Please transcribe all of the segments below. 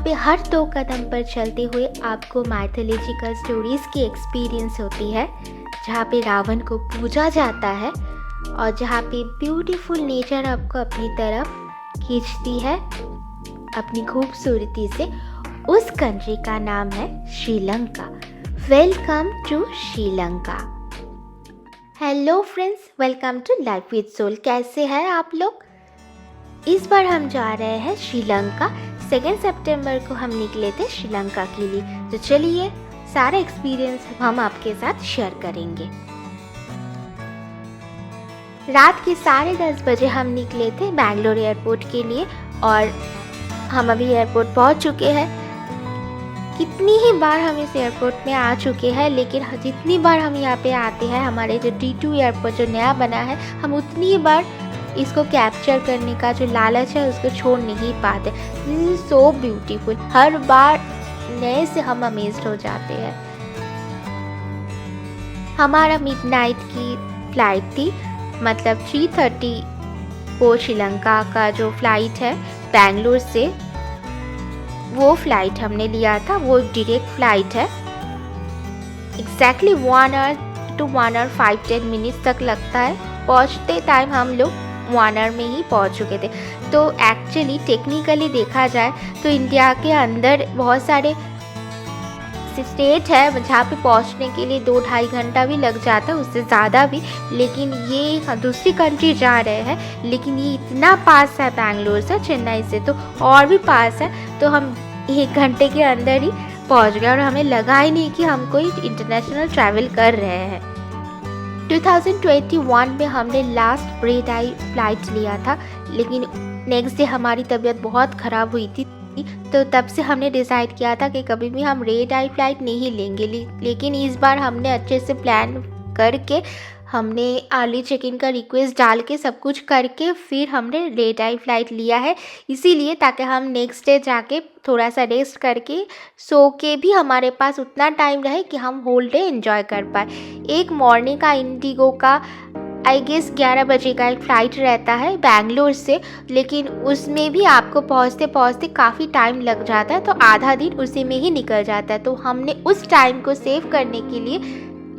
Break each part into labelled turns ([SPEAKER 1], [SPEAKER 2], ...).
[SPEAKER 1] पे हर 2 कदम पर चलते हुए आपको माइथोलॉजिकल स्टोरीज़ की एक्सपीरियंस होती है, जहाँ पे रावण को पूजा जाता है और जहाँ पे ब्यूटीफुल नेचर आपको अपनी तरफ खींचती है अपनी खूबसूरती से। उस कंट्री का नाम है Sri Lanka. Welcome to Sri Lanka. Hello friends, welcome to life with soul. कैसे हैं आप लोग? इस बार हम जा रहे हैं श्रीलंका। 2 सितंबर को हम निकले थे श्रीलंका के लिए। तो चलिए सारा एक्सपीरियंस हम आपके साथ शेयर करेंगे। रात के 10:30 बजे हम निकले थे बैंगलोर एयरपोर्ट के लिए और हम अभी एयरपोर्ट पहुंच चुके हैं। कितनी ही बार हम इस एयरपोर्ट में आ चुके हैं, लेकिन जितनी बार हम यहाँ पे आते हैं, हमारे जो T2 एयरपोर्ट जो नया बना है, हम उतनी ही बार इसको कैप्चर करने का जो लालच है उसको छोड़ नहीं पाते। This is so beautiful. हर बार नए से हम अमेज्ड हो जाते हैं। हमारा मिडनाइट की फ्लाइट थी, मतलब 3:30 को श्रीलंका का जो फ्लाइट है बैंगलोर से, वो फ्लाइट हमने लिया था। वो डायरेक्ट फ्लाइट है। Exactly 1 hour to 1 hour 5-10 minutes तक लगता है। पहुँचते टाइम हम लोग 1 आवर में ही पहुँच चुके थे। तो एक्चुअली टेक्निकली देखा जाए तो इंडिया के अंदर बहुत सारे स्टेट है जहाँ पे पहुँचने के लिए 2-2.5 घंटा भी लग जाता है, उससे ज़्यादा भी। लेकिन ये दूसरी कंट्री जा रहे हैं, लेकिन ये इतना पास है बैंगलोर से, चेन्नई से तो और भी पास है। तो हम 1 घंटे के अंदर ही पहुँच गए और हमें लगा ही नहीं कि हम कोई इंटरनेशनल ट्रैवल कर रहे हैं। 2021 में हमने लास्ट रेड आई फ्लाइट लिया था, लेकिन नेक्स्ट डे हमारी तबीयत बहुत ख़राब हुई थी, तो तब से हमने डिसाइड किया था कि कभी भी हम रेड आई फ्लाइट नहीं लेंगे। लेकिन इस बार हमने अच्छे से प्लान करके, हमने अर्ली चेक इन का रिक्वेस्ट डाल के सब कुछ करके फिर हमने रेड आई फ्लाइट लिया है। इसीलिए ताकि हम नेक्स्ट डे जाके थोड़ा सा रेस्ट करके सो के भी हमारे पास उतना टाइम रहे कि हम होल डे एंजॉय कर पाए। एक मॉर्निंग का इंडिगो का आई गेस 11 बजे का एक फ़्लाइट रहता है बैंगलोर से, लेकिन उसमें भी आपको पहुंचते पहुंचते काफ़ी टाइम लग जाता है, तो आधा दिन उसी में ही निकल जाता है। तो हमने उस टाइम को सेव करने के लिए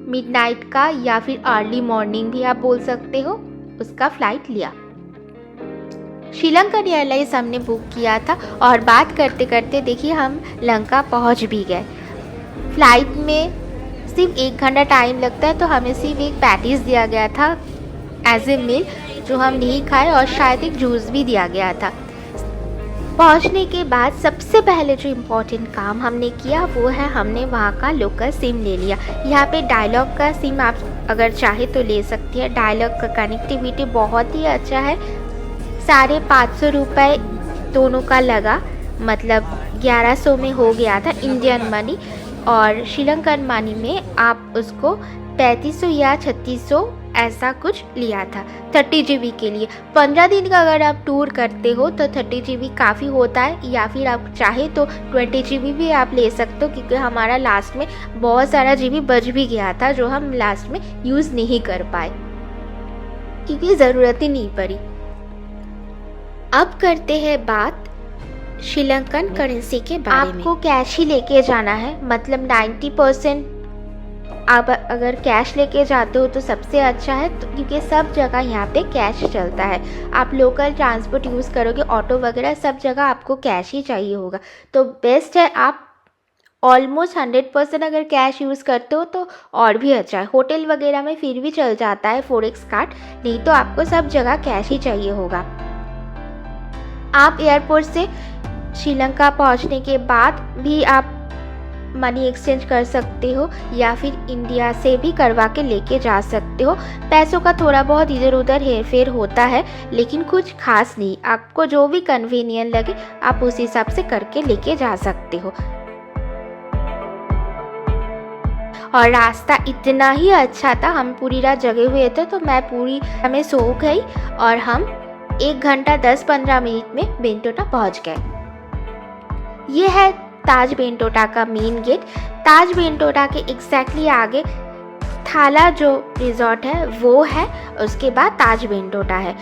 [SPEAKER 1] मिडनाइट का या फिर अर्ली मॉर्निंग भी आप बोल सकते हो, उसका फ़्लाइट लिया। श्रीलंकन एयरलाइंस हमने बुक किया था और बात करते करते देखिए हम लंका पहुंच भी गए। फ़्लाइट में सिर्फ 1 घंटा टाइम लगता है, तो हमें सिर्फ एक पैटीज दिया गया था एज ए मील, जो हम नहीं खाए, और शायद एक जूस भी दिया गया था। पहुंचने के बाद सबसे पहले जो इम्पोर्टेंट काम हमने किया वो है हमने वहाँ का लोकल सिम ले लिया। यहाँ पे डायलॉग का सिम आप अगर चाहे तो ले सकती है। डायलॉग का कनेक्टिविटी बहुत ही अच्छा है। 550 रुपये दोनों का लगा, मतलब 1100 में हो गया था इंडियन मनी, और श्रीलंकन मनी में आप उसको 3500 या 3600 ऐसा कुछ लिया था 30 GB के लिए। 15 दिन का अगर आप टूर करते हो तो 30 GB काफ़ी होता है, या फिर आप चाहे तो 20 GB भी आप ले सकते हो, क्योंकि हमारा लास्ट में बहुत सारा GB बच भी गया था जो हम लास्ट में यूज़ नहीं कर पाए क्योंकि ज़रूरत ही नहीं पड़ी। अब करते हैं बात श्रीलंकन करेंसी के बारे में। आपको कैश ही लेके जाना है, मतलब 90% आप अगर कैश लेके जाते हो तो सबसे अच्छा है, तो क्योंकि सब जगह यहाँ पे कैश चलता है। आप लोकल ट्रांसपोर्ट यूज़ करोगे, ऑटो वगैरह, सब जगह आपको कैश ही चाहिए होगा, तो बेस्ट है आप ऑलमोस्ट 100% अगर कैश यूज़ करते हो तो और भी अच्छा है। होटल वगैरह में फिर भी चल जाता है फॉरेक्स कार्ड, नहीं तो आपको सब जगह कैश ही चाहिए होगा। आप एयरपोर्ट से श्रीलंका पहुंचने के बाद भी आप मनी एक्सचेंज कर सकते हो, या फिर इंडिया से भी करवा के लेके जा सकते हो। पैसों का थोड़ा बहुत इधर उधर हेरफेर होता है, लेकिन कुछ खास नहीं। आपको जो भी कन्वीनियंट लगे आप उस हिसाब से करके लेके जा सकते हो। और रास्ता इतना ही अच्छा था, हम पूरी रात जगे हुए थे, तो हमें सो गई और हम 1 घंटा 10-15 मिनट में बेंटोटा पहुंच गए। ये है ताज बेंटोटा का मेन गेट। ताज बेंटोटा के एग्जैक्टली आगे थाला जो रिजॉर्ट है वो है, उसके बाद ताज बेंटोटा है।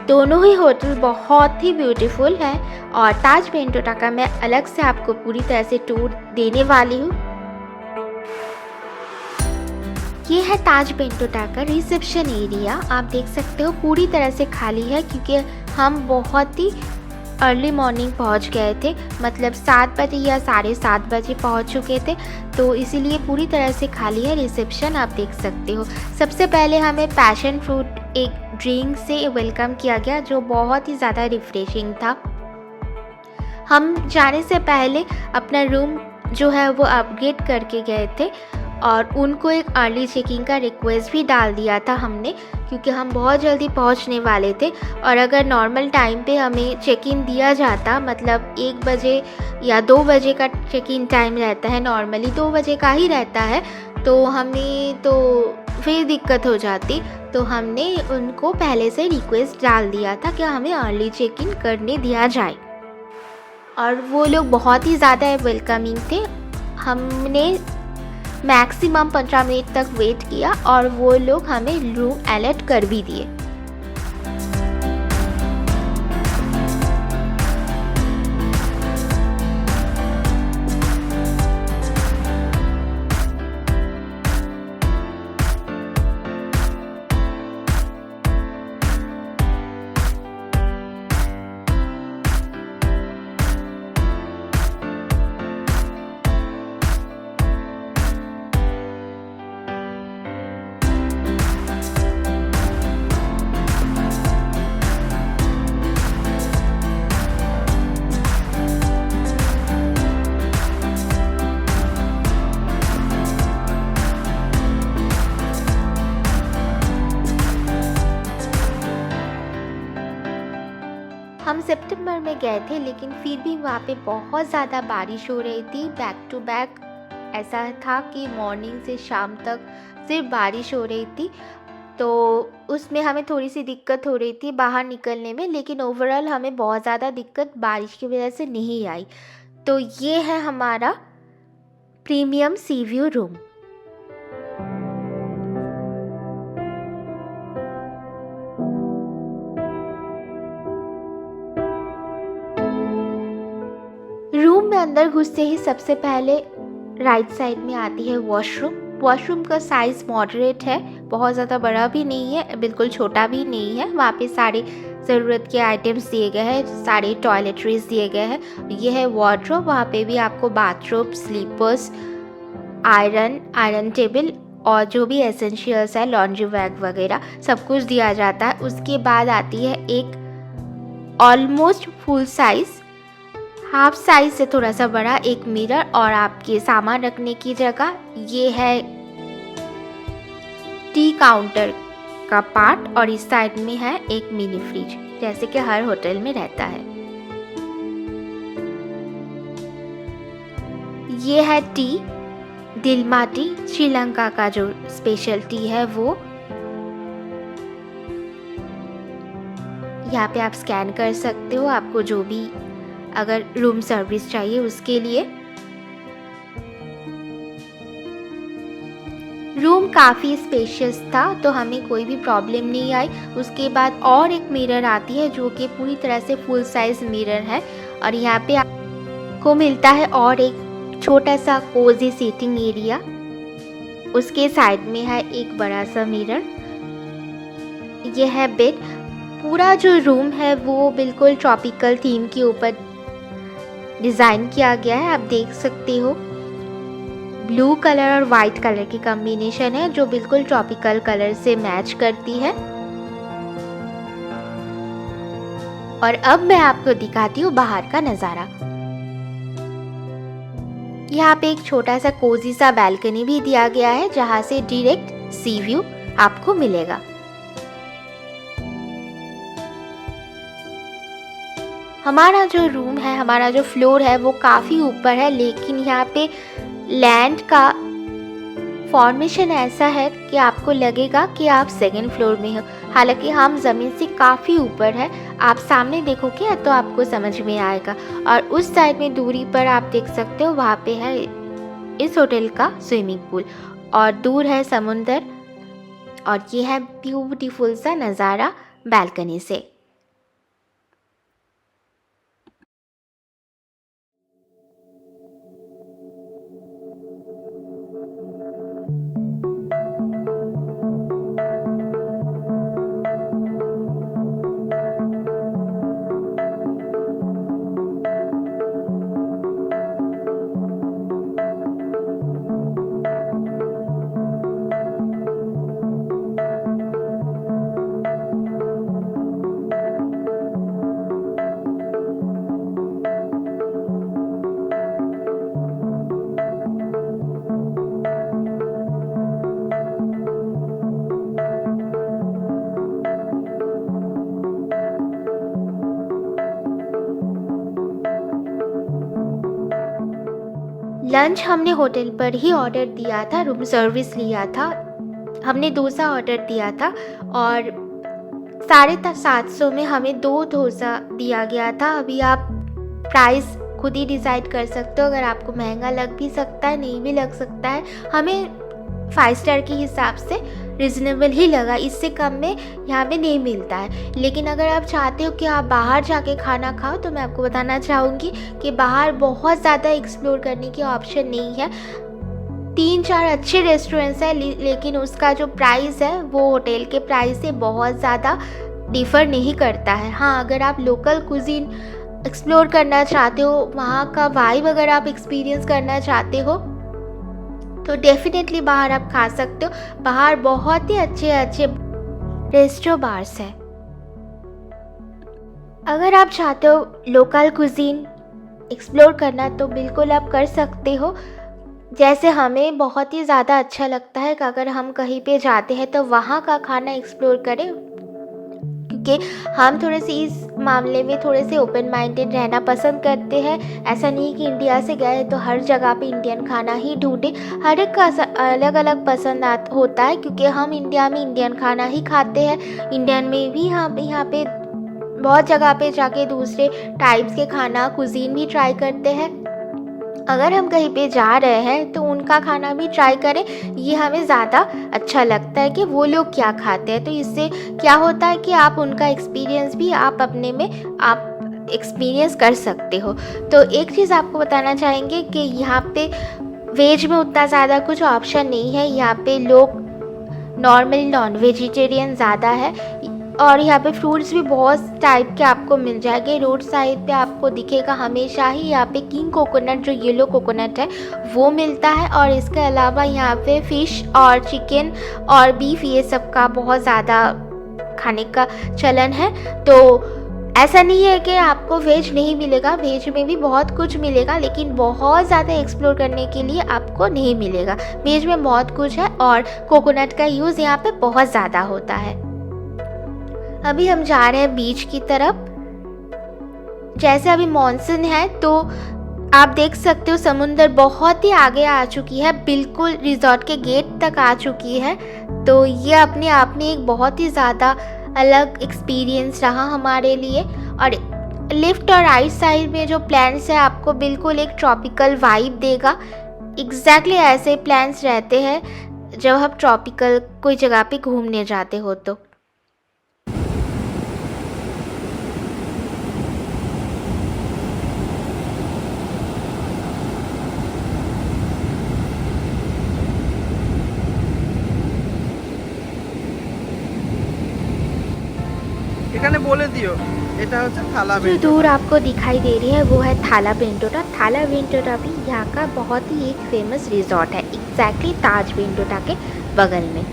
[SPEAKER 1] दोनों ही होटल बहुत ही ब्यूटीफुल है और ताज बेंटोटा का मैं अलग से आपको पूरी तरह से टूर देने वाली हूँ। ये है ताज बेंटोटा का रिसेप्शन एरिया। आप देख सकते हो पूरी तरह से खाली है क्योंकि हम बहुत ही अर्ली मॉर्निंग पहुंच गए थे, मतलब 7 बजे या 7:30 बजे पहुंच चुके थे, तो इसीलिए पूरी तरह से खाली है रिसेप्शन। आप देख सकते हो सबसे पहले हमें पैशन फ्रूट एक ड्रिंक से वेलकम किया गया जो बहुत ही ज़्यादा रिफ्रेशिंग था। हम जाने से पहले अपना रूम जो है वो अपग्रेड करके गए थे और उनको एक अर्ली चेकिंग का रिक्वेस्ट भी डाल दिया था हमने, क्योंकि हम बहुत जल्दी पहुंचने वाले थे और अगर नॉर्मल टाइम पे हमें चेक इन दिया जाता, मतलब 1 बजे या 2 बजे का चेक इन टाइम रहता है, नॉर्मली 2 बजे का ही रहता है, तो हमें तो फिर दिक्कत हो जाती। तो हमने उनको पहले से रिक्वेस्ट डाल दिया था कि हमें अर्ली चेक इन करने दिया जाए और वो लोग बहुत ही ज़्यादा वेलकमिंग थे। हमने मैक्सिमम 15 मिनट तक वेट किया और वो लोग हमें रूम अलर्ट कर भी दिए। हम सितंबर में गए थे लेकिन फिर भी वहाँ पे बहुत ज़्यादा बारिश हो रही थी, बैक टू बैक ऐसा था कि मॉर्निंग से शाम तक सिर्फ बारिश हो रही थी, तो उसमें हमें थोड़ी सी दिक्कत हो रही थी बाहर निकलने में, लेकिन ओवरऑल हमें बहुत ज़्यादा दिक्कत बारिश की वजह से नहीं आई। तो ये है हमारा प्रीमियम सी व्यू रूम। रूम में अंदर घुसते ही सबसे पहले राइट साइड में आती है वॉशरूम। वॉशरूम का साइज़ मॉडरेट है, बहुत ज़्यादा बड़ा भी नहीं है, बिल्कुल छोटा भी नहीं है। वहाँ पे सारे ज़रूरत के आइटम्स दिए गए हैं, सारे टॉयलेटरीज दिए गए हैं। ये है वार्डरोब, वहाँ पे भी आपको बाथरोब, स्लीपर्स, आयरन टेबल और जो भी एसेंशियल्स है, लॉन्ड्री बैग वगैरह सब कुछ दिया जाता है। उसके बाद आती है एक almost full size, half size से थोड़ा सा बड़ा एक मिरर और आपके सामान रखने की जगह। ये है टी काउंटर का पार्ट और इस साइड में है एक मिनी फ्रिज, जैसे कि हर होटल में रहता है। ये है टी, दिलमा टी, श्रीलंका का जो स्पेशल टी है वो। यहाँ पे आप स्कैन कर सकते हो आपको जो भी अगर रूम सर्विस चाहिए उसके लिए। रूम काफ़ी स्पेशियस था तो हमें कोई भी प्रॉब्लम नहीं आई। उसके बाद और एक मिरर आती है जो कि पूरी तरह से फुल साइज मिरर है और यहाँ पे आपको मिलता है और एक छोटा सा कोजी सीटिंग एरिया। उसके साइड में है एक बड़ा सा मिरर। यह है बेड। पूरा जो रूम है वो बिल्कुल ट्रॉपिकल थीम के ऊपर डिज़ाइन किया गया है। आप देख सकते हो ब्लू कलर और वाइट कलर की कॉम्बिनेशन है जो बिल्कुल ट्रॉपिकल कलर से मैच करती है। और अब मैं आपको दिखाती हूँ बाहर का नज़ारा। यहाँ पे एक छोटा सा कोजी सा बैल्कनी भी दिया गया है जहाँ से डायरेक्ट सी व्यू आपको मिलेगा। हमारा जो रूम है, हमारा जो फ्लोर है वो काफ़ी ऊपर है, लेकिन यहाँ पे लैंड का फॉर्मेशन ऐसा है कि आपको लगेगा कि आप सेकंड फ्लोर में हो, हालांकि हम ज़मीन से काफ़ी ऊपर है। आप सामने देखोगे तो आपको समझ में आएगा। और उस साइड में दूरी पर आप देख सकते हो वहाँ पे है इस होटल का स्विमिंग पूल और दूर है समुंदर। और ये है ब्यूटीफुल सा नज़ारा बैल्कनी से। लंच हमने होटल पर ही ऑर्डर दिया था, रूम सर्विस लिया था। हमने डोसा ऑर्डर दिया था और 750 में हमें 2 डोसा दिया गया था। अभी आप प्राइस खुद ही डिसाइड कर सकते हो, अगर आपको महंगा लग भी सकता है, नहीं भी लग सकता है। हमें 5 स्टार के हिसाब से रिजनेबल ही लगा, इससे कम में यहाँ पे नहीं मिलता है। लेकिन अगर आप चाहते हो कि आप बाहर जाके खाना खाओ तो मैं आपको बताना चाहूँगी कि बाहर बहुत ज़्यादा एक्सप्लोर करने की ऑप्शन नहीं है। 3-4 अच्छे रेस्टोरेंट्स हैं, लेकिन उसका जो प्राइस है वो होटल के प्राइस से बहुत ज़्यादा डिफ़र नहीं करता है। हाँ, अगर आप लोकल कुज़ीन एक्सप्लोर करना चाहते हो, वहाँ का वाइब अगर आप एक्सपीरियंस करना चाहते हो तो डेफिनेटली बाहर आप खा सकते हो। बाहर बहुत ही अच्छे अच्छे रेस्टो बार्स हैं। अगर आप चाहते हो लोकल कुज़ीन एक्सप्लोर करना तो बिल्कुल आप कर सकते हो। जैसे हमें बहुत ही ज़्यादा अच्छा लगता है कि अगर हम कहीं पे जाते हैं तो वहाँ का खाना एक्सप्लोर करें, क्योंकि हम थोड़े से इस मामले में थोड़े से ओपन माइंडेड रहना पसंद करते हैं। ऐसा नहीं कि इंडिया से गए तो हर जगह पे इंडियन खाना ही ढूंढे, हर एक का अलग अलग पसंद होता है, क्योंकि हम इंडिया में इंडियन खाना ही खाते हैं। इंडियन में भी हम यहाँ पे बहुत जगह पे जाके दूसरे टाइप्स के खाना कुजीन भी ट्राई करते हैं। अगर हम कहीं पे जा रहे हैं तो उनका खाना भी ट्राई करें, ये हमें ज़्यादा अच्छा लगता है कि वो लोग क्या खाते हैं। तो इससे क्या होता है कि आप उनका एक्सपीरियंस भी आप अपने में आप एक्सपीरियंस कर सकते हो। तो एक चीज़ आपको बताना चाहेंगे कि यहाँ पे वेज में उतना ज़्यादा कुछ ऑप्शन नहीं है। यहाँ पे लोग नॉर्मली नॉन वेजिटेरियन ज़्यादा है और यहाँ पे फ्रूट्स भी बहुत टाइप के आपको मिल जाएंगे। रोड साइड पे आपको दिखेगा हमेशा ही यहाँ पे किंग कोकोनट, जो येलो कोकोनट है, वो मिलता है। और इसके अलावा यहाँ पे फ़िश और चिकन और बीफ ये सब का बहुत ज़्यादा खाने का चलन है। तो ऐसा नहीं है कि आपको वेज नहीं मिलेगा, वेज में भी बहुत कुछ मिलेगा, लेकिन बहुत ज़्यादा एक्सप्लोर करने के लिए आपको नहीं मिलेगा। वेज में बहुत कुछ है और कोकोनट का यूज़ यहाँ पे बहुत ज़्यादा होता है। अभी हम जा रहे हैं बीच की तरफ। जैसे अभी मॉनसून है तो आप देख सकते हो समुंदर बहुत ही आगे आ चुकी है, बिल्कुल रिजॉर्ट के गेट तक आ चुकी है। तो ये अपने आप में एक बहुत ही ज़्यादा अलग एक्सपीरियंस रहा हमारे लिए। और लेफ़्ट और राइट साइड में जो प्लान्स है आपको बिल्कुल एक ट्रॉपिकल वाइब देगा। एग्जैक्टली ऐसे प्लान्स रहते हैं जब हम ट्रॉपिकल कोई जगह पे घूमने जाते हो तो।
[SPEAKER 2] এখানে বলে দিও এটা হচ্ছে থালা
[SPEAKER 1] जो
[SPEAKER 2] বেন্টোটা।
[SPEAKER 1] दूर आपको दिखाई दे रही है वो है थाला वेंटोटा। थाला वेंटोटा भी यहाँ का बहुत ही एक फेमस रिजॉर्ट है, एग्जैक्टली ताज वेंटोटा के बगल में।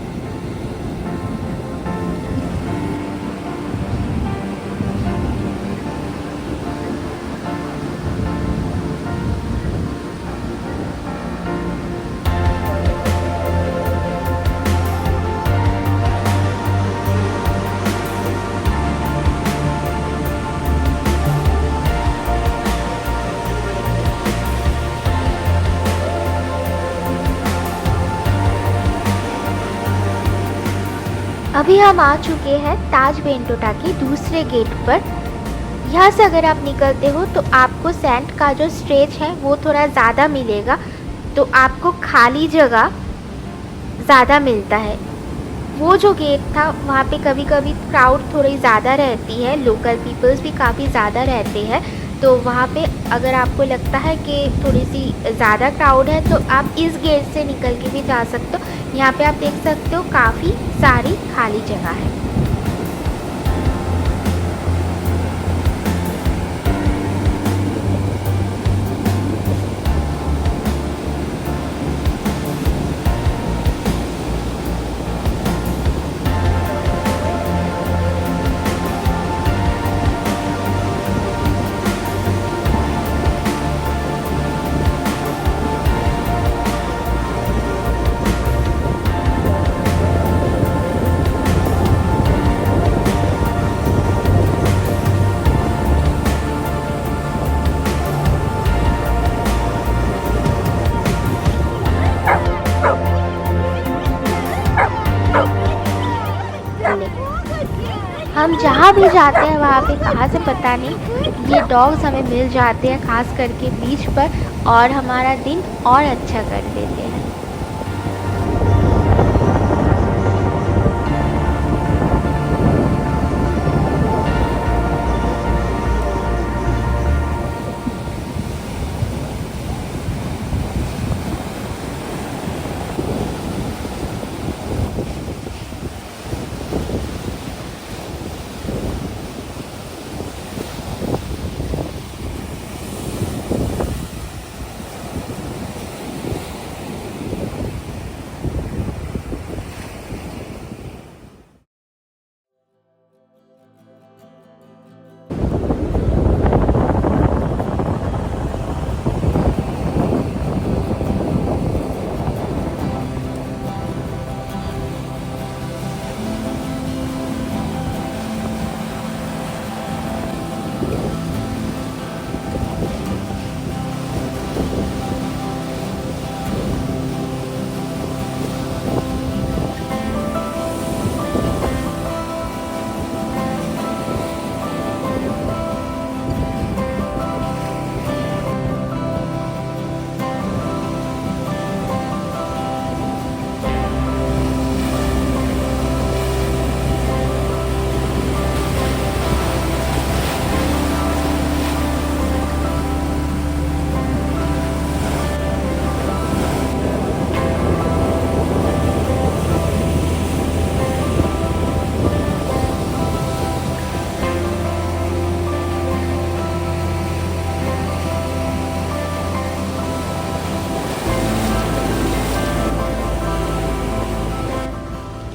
[SPEAKER 1] अभी हम आ चुके हैं ताज वेंटोटा के दूसरे गेट पर। यहाँ से अगर आप निकलते हो तो आपको सैंड का जो स्ट्रेच है वो थोड़ा ज़्यादा मिलेगा, तो आपको खाली जगह ज़्यादा मिलता है। वो जो गेट था वहाँ पे कभी कभी क्राउड थोड़ी ज़्यादा रहती है, लोकल पीपल्स भी काफ़ी ज़्यादा रहते हैं। तो वहाँ पे अगर आपको लगता है कि थोड़ी सी ज़्यादा क्राउड है तो आप इस गेट से निकल के भी जा सकते हो। यहाँ पे आप देख सकते हो काफ़ी सारी खाली जगह है। जहाँ भी जाते हैं वहाँ पे कहाँ से पता नहीं ये डॉग्स हमें मिल जाते हैं, खास करके बीच पर, और हमारा दिन और अच्छा कर देते हैं।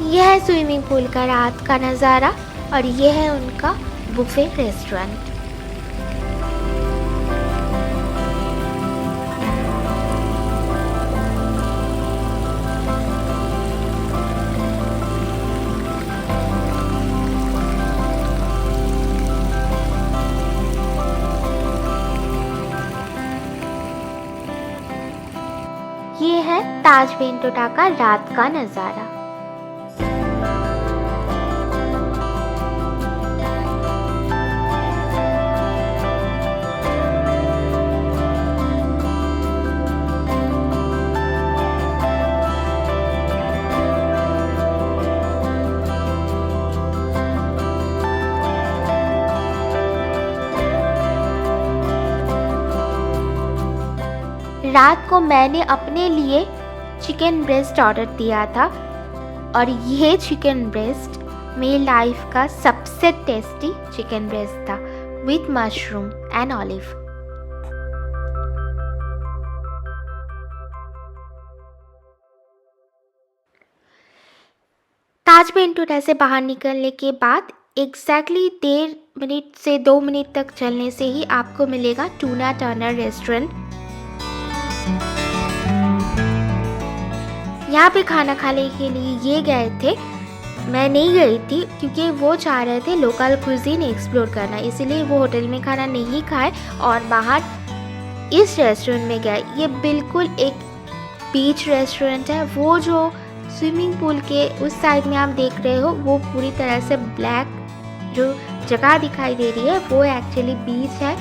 [SPEAKER 1] यह है स्विमिंग पूल का रात का नज़ारा और यह है उनका बुफे रेस्टोरेंट। ये है ताज बेंटोटा का रात का नज़ारा। रात को मैंने अपने लिए चिकन ब्रेस्ट ऑर्डर दिया था और ये चिकन ब्रेस्ट मेरी लाइफ का सबसे टेस्टी चिकन ब्रेस्ट था विथ मशरूम एंड ऑलिव। ताज बेंटोटा से बाहर निकलने के बाद एग्जैक्टली 1.5 मिनट से 2 मिनट तक चलने से ही आपको मिलेगा टूना टर्नर रेस्टोरेंट। यहाँ पे खाना खाने के लिए ये गए थे, मैं नहीं गई थी क्योंकि वो चाह रहे थे लोकल कुजीन एक्सप्लोर करना, इसीलिए वो होटल में खाना नहीं खाए और बाहर इस रेस्टोरेंट में गए। ये बिल्कुल एक बीच रेस्टोरेंट है। वो जो स्विमिंग पूल के उस साइड में आप देख रहे हो वो पूरी तरह से ब्लैक जो जगह दिखाई दे रही है वो एक्चुअली बीच है।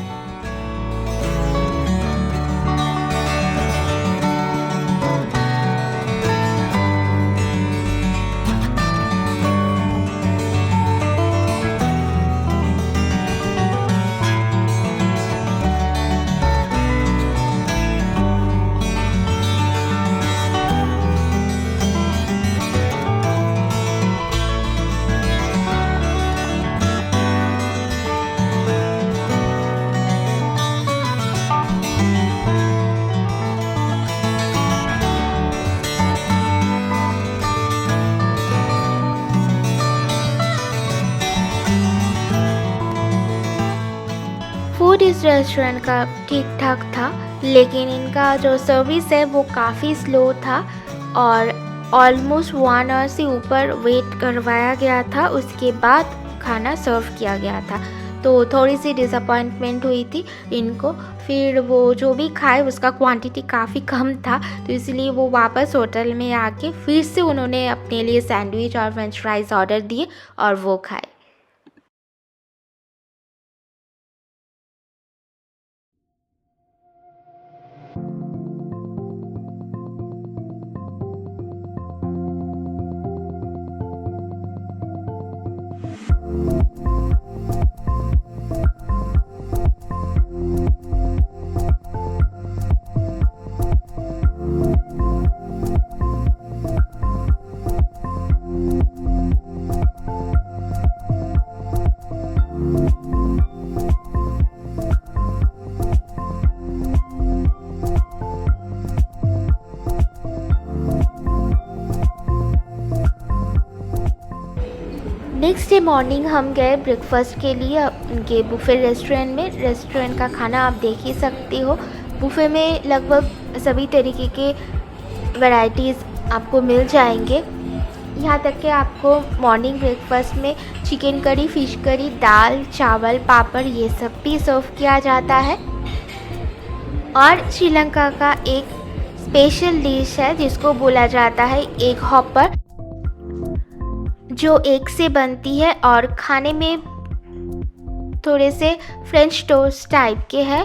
[SPEAKER 1] फूड इस रेस्टोरेंट का ठीक ठाक था, लेकिन इनका जो सर्विस है वो काफ़ी स्लो था और ऑलमोस्ट 1 आवर से ऊपर वेट करवाया गया था, उसके बाद खाना सर्व किया गया था। तो थोड़ी सी डिसअपॉइंटमेंट हुई थी इनको। फिर वो जो भी खाए उसका क्वांटिटी काफ़ी कम था, तो इसलिए वो वापस होटल में आके फिर से उन्होंने अपने लिए सैंडविच और फ्रेंच फ्राइज़ ऑर्डर दिए और वो खाए। नेक्स्ट डे मॉर्निंग हम गए ब्रेकफास्ट के लिए उनके बुफे रेस्टोरेंट में। रेस्टोरेंट का खाना आप देख ही सकते हो। बुफे में लगभग सभी तरीके के वैरायटीज़ आपको मिल जाएंगे। यहाँ तक कि आपको मॉर्निंग ब्रेकफास्ट में चिकन करी, फिश करी, दाल, चावल, पापड़ ये सब भी सर्व किया जाता है। और श्रीलंका का एक स्पेशल डिश है जिसको बोला जाता है एग हॉपर, जो एग से बनती है और खाने में थोड़े से फ्रेंच टोस्ट टाइप के है,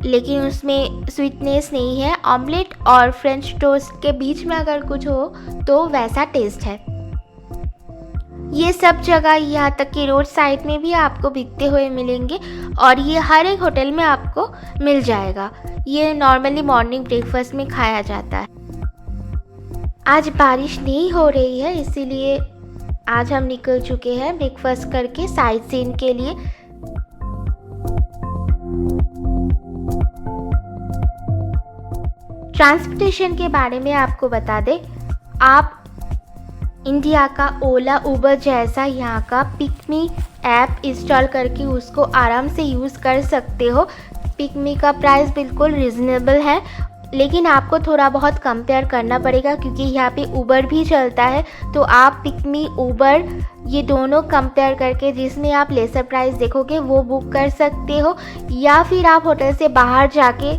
[SPEAKER 1] लेकिन उसमें स्वीटनेस नहीं है। ऑमलेट और फ्रेंच टोस्ट के बीच में अगर कुछ हो तो वैसा टेस्ट है। ये सब जगह यहाँ तक कि रोड साइड में भी आपको बिकते हुए मिलेंगे और ये हर एक होटल में आपको मिल जाएगा। ये नॉर्मली मॉर्निंग ब्रेकफास्ट में खाया जाता है। आज बारिश नहीं हो रही है, इसीलिए आज हम निकल चुके हैं ब्रेकफास्ट करके साइट सीइंग के लिए। ट्रांसपोर्टेशन के बारे में आपको बता दें, आप इंडिया का ओला उबर जैसा यहाँ का पिकमी ऐप इंस्टॉल करके उसको आराम से यूज़ कर सकते हो। पिकमी का प्राइस बिल्कुल रिजनेबल है, लेकिन आपको थोड़ा बहुत कंपेयर करना पड़ेगा क्योंकि यहाँ पे उबर भी चलता है। तो आप पिकमी, उबर ये दोनों कंपेयर करके जिसमें आप लेसर प्राइस देखोगे वो बुक कर सकते हो, या फिर आप होटल से बाहर जाके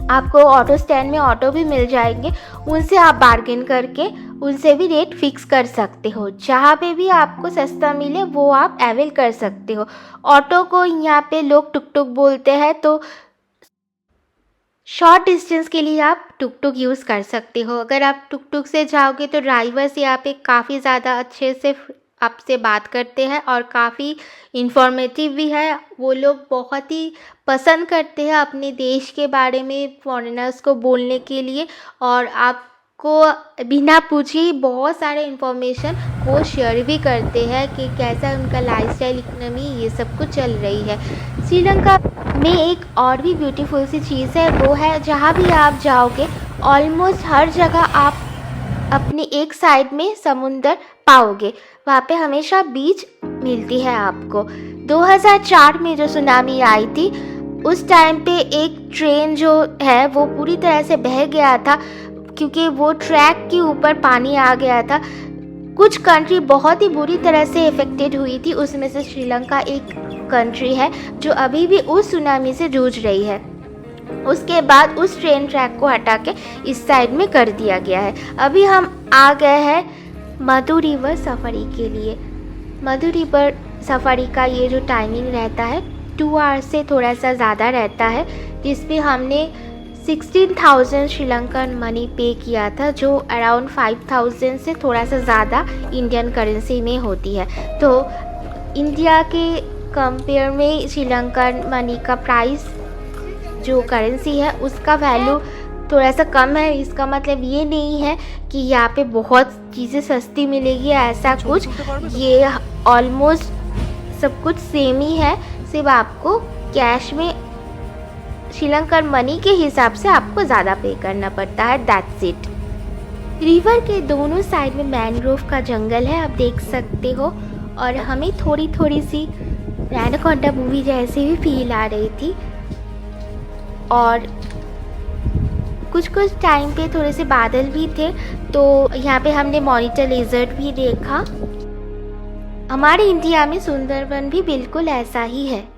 [SPEAKER 1] आपको ऑटो स्टैंड में ऑटो भी मिल जाएंगे, उनसे आप बार्गेन करके उनसे भी रेट फिक्स कर सकते हो। जहाँ पे भी आपको सस्ता मिले वो आप अवेल कर सकते हो। ऑटो को यहाँ पे लोग टुक टुक बोलते हैं, तो शॉर्ट डिस्टेंस के लिए आप टुक टुक यूज़ कर सकते हो। अगर आप टुक टुक से जाओगे तो ड्राइवर्स यहाँ पे काफ़ी ज़्यादा अच्छे से आपसे बात करते हैं और काफ़ी इन्फॉर्मेटिव भी है। वो लोग बहुत ही पसंद करते हैं अपने देश के बारे में फॉरेनर्स को बोलने के लिए, और आपको बिना पूछे बहुत सारे इन्फॉर्मेशन को शेयर भी करते हैं कि कैसा उनका लाइफस्टाइल, इकोनॉमी, ये सब कुछ चल रही है। श्रीलंका में एक और भी ब्यूटीफुल सी चीज़ है, वो है जहाँ भी आप जाओगे ऑलमोस्ट हर जगह आप अपनी एक साइड में समुंदर पाओगे। वहाँ पे हमेशा बीच मिलती है आपको। 2004 में जो सुनामी आई थी उस टाइम पे एक ट्रेन जो है वो पूरी तरह से बह गया था क्योंकि वो ट्रैक के ऊपर पानी आ गया था। कुछ कंट्री बहुत ही बुरी तरह से इफेक्टेड हुई थी, उसमें से श्रीलंका एक कंट्री है जो अभी भी उस सुनामी से जूझ रही है। उसके बाद उस ट्रेन ट्रैक को हटा के इस साइड में कर दिया गया है। अभी हम आ गए हैं मधु रिवर सफारी के लिए। मधु रिवर सफारी का ये जो टाइमिंग रहता है 2 आवर्स से थोड़ा सा ज़्यादा रहता है, जिसपे हमने 16,000 श्रीलंकन मनी पे किया था, जो अराउंड 5,000 से थोड़ा सा ज़्यादा इंडियन करेंसी में होती है। तो इंडिया के कंपेयर में श्रीलंकन मनी का प्राइस जो करेंसी है उसका वैल्यू थोड़ा सा कम है। इसका मतलब ये नहीं है कि यहाँ पे बहुत चीज़ें सस्ती मिलेगी, ऐसा कुछ। ये ऑलमोस्ट सब कुछ सेम ही है, सिर्फ आपको कैश में श्रीलंकन मनी के हिसाब से आपको ज़्यादा पे करना पड़ता है, दैट्स इट। रिवर के दोनों साइड में मैनग्रोव का जंगल है, आप देख सकते हो, और हमें थोड़ी थोड़ी सी एनाकोंडा मूवी जैसी भी फील आ रही थी। और कुछ कुछ टाइम पे थोड़े से बादल भी थे, तो यहाँ पे हमने मॉनिटर लेजर्ड भी देखा। हमारे इंडिया में सुंदरबन भी बिल्कुल ऐसा ही है।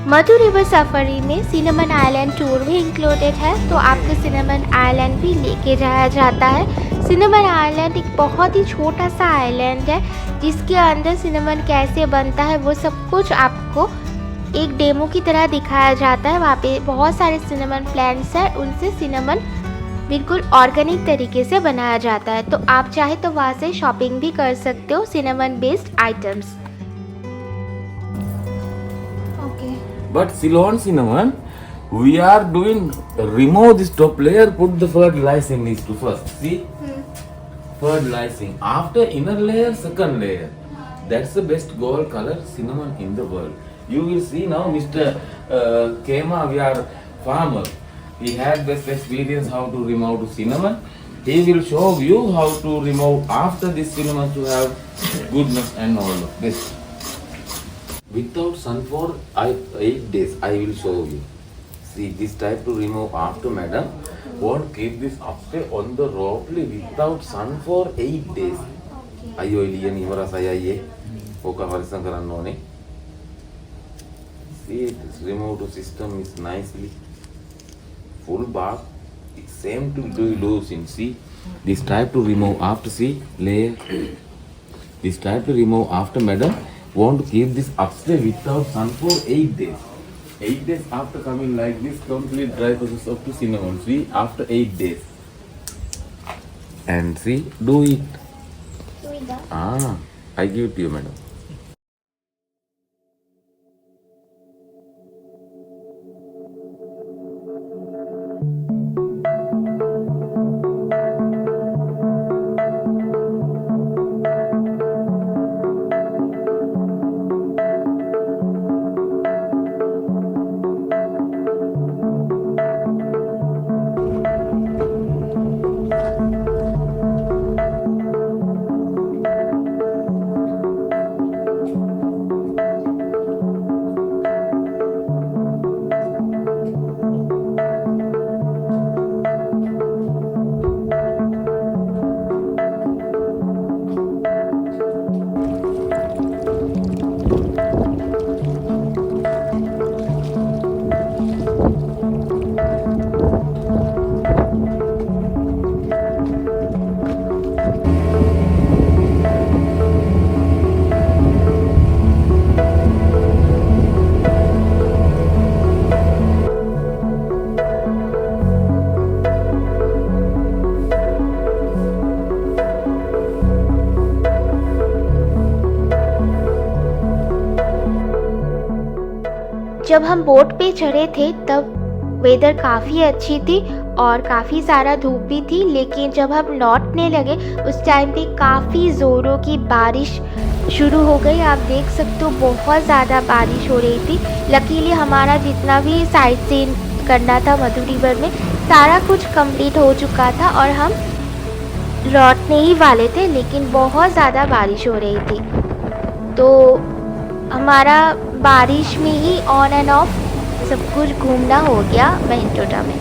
[SPEAKER 1] मधु रिवर सफारी में सिनेमन आइलैंड टूर भी इंक्लूडेड है, तो आपको सिनेमन आइलैंड भी लेके जाया जाता है। सिनेमन आइलैंड एक बहुत ही छोटा सा आइलैंड है जिसके अंदर सिनेमन कैसे बनता है वो सब कुछ आपको एक डेमो की तरह दिखाया जाता है। वहाँ पे बहुत सारे सिनेमन प्लांट्स हैं, उनसे सिनेमन बिल्कुल ऑर्गेनिक तरीके से बनाया जाता है। तो आप चाहे तो वहाँ से शॉपिंग भी कर सकते हो cinnamon based items.
[SPEAKER 3] But Ceylon cinnamon, we are doing remove this top layer, put the fertilizing is to first. See, fertilizing. After inner layer, second layer. That's the best gold color cinnamon in the world. You will see now, Mr. Kema, we are farmer. He had best experience how to remove cinnamon. He will show you how to remove after this cinnamon to have goodness and all of this. Without sun for 8 days, I will show you. See, this type to remove after, madam. Won't keep this upstay on the roughly without sun for 8 days. Ayo iliyan imara saya ye. Oka harisan karanno ne. See, this remove system is nicely full bath. It's same to do loosen. See, this type to remove after. See, layer. This type to remove after, madam. Want to keep this upstay without sun for 8 days. 8 days after coming like this, complete dry process up to cinnamon. See, after 8 days. And see, do it. I give it to you, madam.
[SPEAKER 1] जब हम boat पे चढ़े थे तब weather काफ़ी अच्छी थी और काफ़ी सारा धूप भी थी, लेकिन जब हम लौटने लगे उस टाइम पे काफ़ी ज़ोरों की बारिश शुरू हो गई। आप देख सकते हो बहुत ज़्यादा बारिश हो रही थी। लकीली हमारा जितना भी साइट सीन करना था मधु रिवर में सारा कुछ कंप्लीट हो चुका था और हम लौटने ही वाले थे, लेकिन बहुत ज़्यादा बारिश हो रही थी। तो हमारा बारिश में ही ऑन एंड ऑफ सब कुछ घूमना हो गया मेंटोटा में।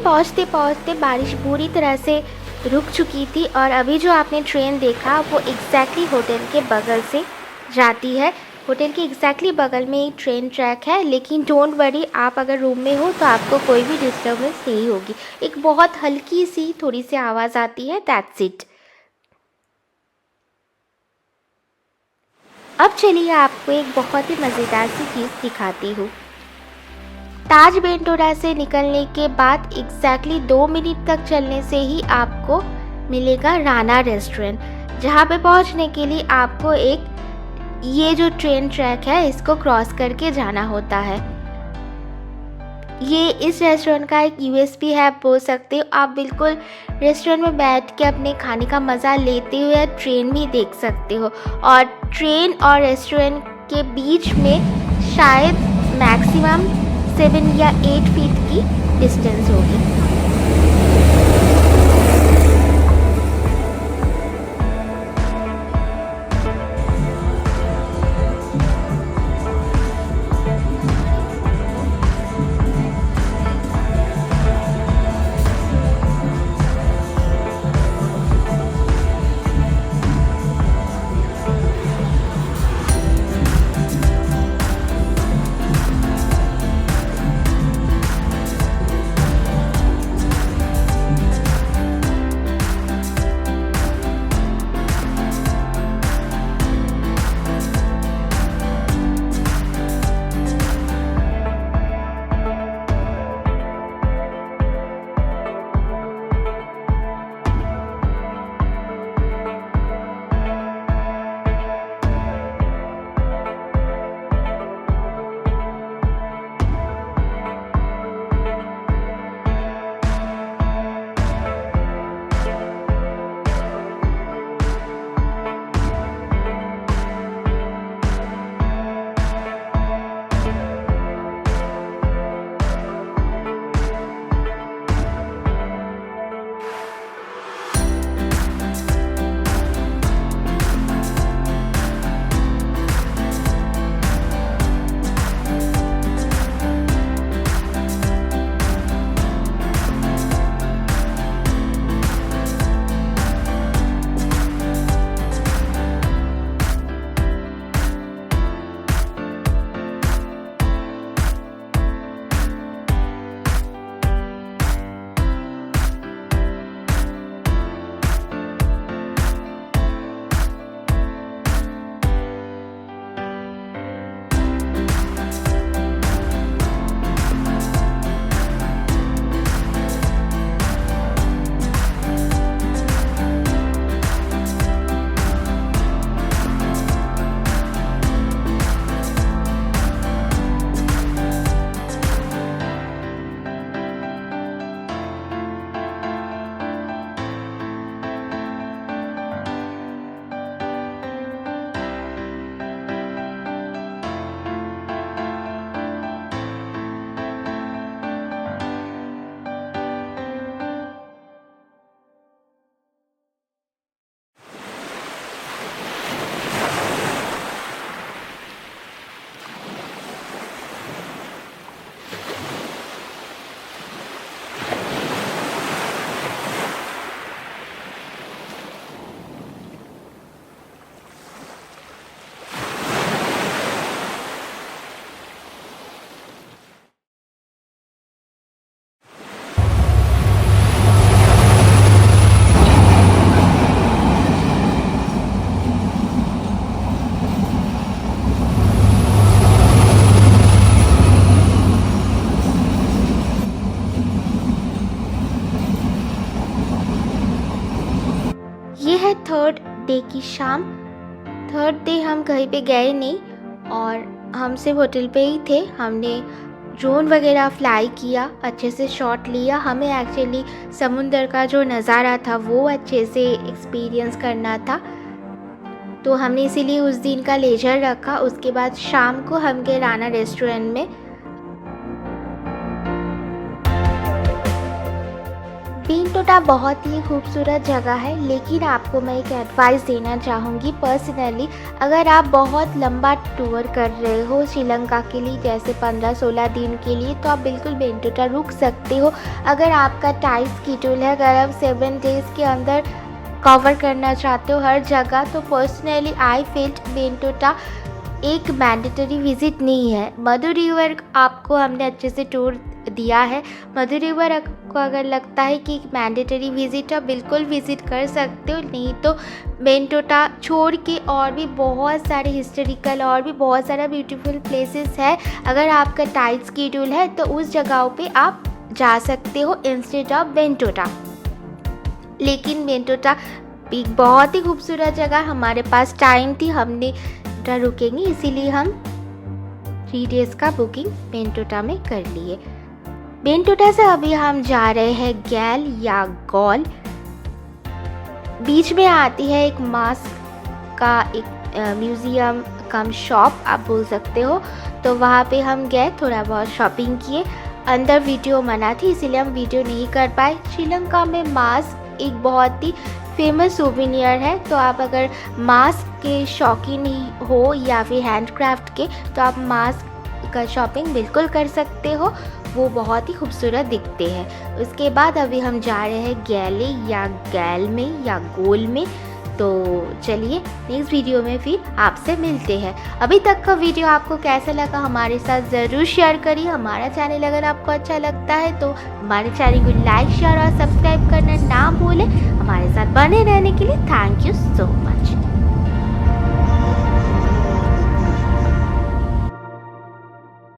[SPEAKER 1] पहुँचते पहुँचते बारिश पूरी तरह से रुक चुकी थी और अभी जो आपने ट्रेन देखा वो एग्जैक्टली होटल के बगल से जाती है। होटल के एग्जैक्टली बगल में एक ट्रेन ट्रैक है, लेकिन डोंट वरी, आप अगर रूम में हो तो आपको कोई भी डिस्टर्बेंस नहीं होगी। एक बहुत हल्की सी थोड़ी सी आवाज़ आती है, दैट्स इट। अब चलिए आपको एक बहुत ही मज़ेदार सी चीज़ दिखाती हूँ। ताज बेंटोरा से निकलने के बाद एग्जैक्टली 2 मिनट तक चलने से ही आपको मिलेगा राना रेस्टोरेंट, जहाँ पे पहुँचने के लिए आपको एक ये जो ट्रेन ट्रैक है इसको क्रॉस करके जाना होता है। ये इस रेस्टोरेंट का एक यूएसपी है बोल सकते हो। आप बिल्कुल रेस्टोरेंट में बैठ के अपने खाने का मज़ा लेते हुए ट्रेन भी देख सकते हो। और ट्रेन और रेस्टोरेंट के बीच में शायद मैक्सिमम 7 या 8 फीट की डिस्टेंस होगी। ये है थर्ड डे की शाम। थर्ड डे हम कहीं पे गए नहीं और हम सिर्फ होटल पे ही थे। हमने ड्रोन वगैरह फ्लाई किया, अच्छे से शॉट लिया। हमें एक्चुअली समुंदर का जो नज़ारा था वो अच्छे से एक्सपीरियंस करना था, तो हमने इसीलिए उस दिन का लेजर रखा। उसके बाद शाम को हम गए राना रेस्टोरेंट में। बेंटोटा बहुत ही खूबसूरत जगह है, लेकिन आपको मैं एक एडवाइस देना चाहूँगी पर्सनली। अगर आप बहुत लंबा टूर कर रहे हो श्रीलंका के लिए, जैसे 15-16 दिन के लिए, तो आप बिल्कुल बेंटोटा रुक सकते हो। अगर आपका टाइट स्केड्यूल है, अगर आप 7 डेज़ के अंदर कवर करना चाहते हो हर जगह, तो पर्सनली आई फील्ड बेंटोटा एक मैंडेटरी विज़िट नहीं है। मधु रिवर आपको हमने अच्छे से टूर दिया है। मधु रिवर आपको अगर लगता है कि मैंडेटरी विज़िट आप बिल्कुल विज़िट कर सकते हो, नहीं तो बेंटोटा छोड़ के और भी बहुत सारे हिस्टोरिकल और भी बहुत सारा ब्यूटीफुल प्लेसेस है। अगर आपका टाइट स्केड्यूल है तो उस जगहों पे आप जा सकते हो इंस्टेड ऑफ बेंटोटा। लेकिन बेंटोटा एक बहुत ही खूबसूरत जगह, हमारे पास टाइम थी, हमने बेंटोटा रुकेंगे, इसीलिए हम 3 डेज़ का बुकिंग बेंटोटा में कर लिए। बेंटोटा से अभी हम जा रहे हैं गैल या गॉल। बीच में आती है एक मास्क का एक म्यूज़ियम कम शॉप आप बोल सकते हो, तो वहाँ पे हम गए, थोड़ा बहुत शॉपिंग किए। अंदर वीडियो मना थी इसीलिए हम वीडियो नहीं कर पाए। श्रीलंका में मास्क एक बहुत ही फेमस सोवेनियर है, तो आप अगर मास्क के शौकीन ही हो या फिर हैंडक्राफ्ट के, तो आप मास्क का शॉपिंग बिल्कुल कर सकते हो, वो बहुत ही खूबसूरत दिखते हैं। उसके बाद अभी हम जा रहे हैं गैले या गैल में या गोल में। तो चलिए नेक्स्ट वीडियो में फिर आपसे मिलते हैं। अभी तक का वीडियो आपको कैसा लगा हमारे साथ ज़रूर शेयर करिए। हमारा चैनल अगर आपको अच्छा लगता है तो हमारे चैनल को लाइक, शेयर और सब्सक्राइब करना ना भूलें। हमारे साथ बने रहने के लिए थैंक यू सो मच।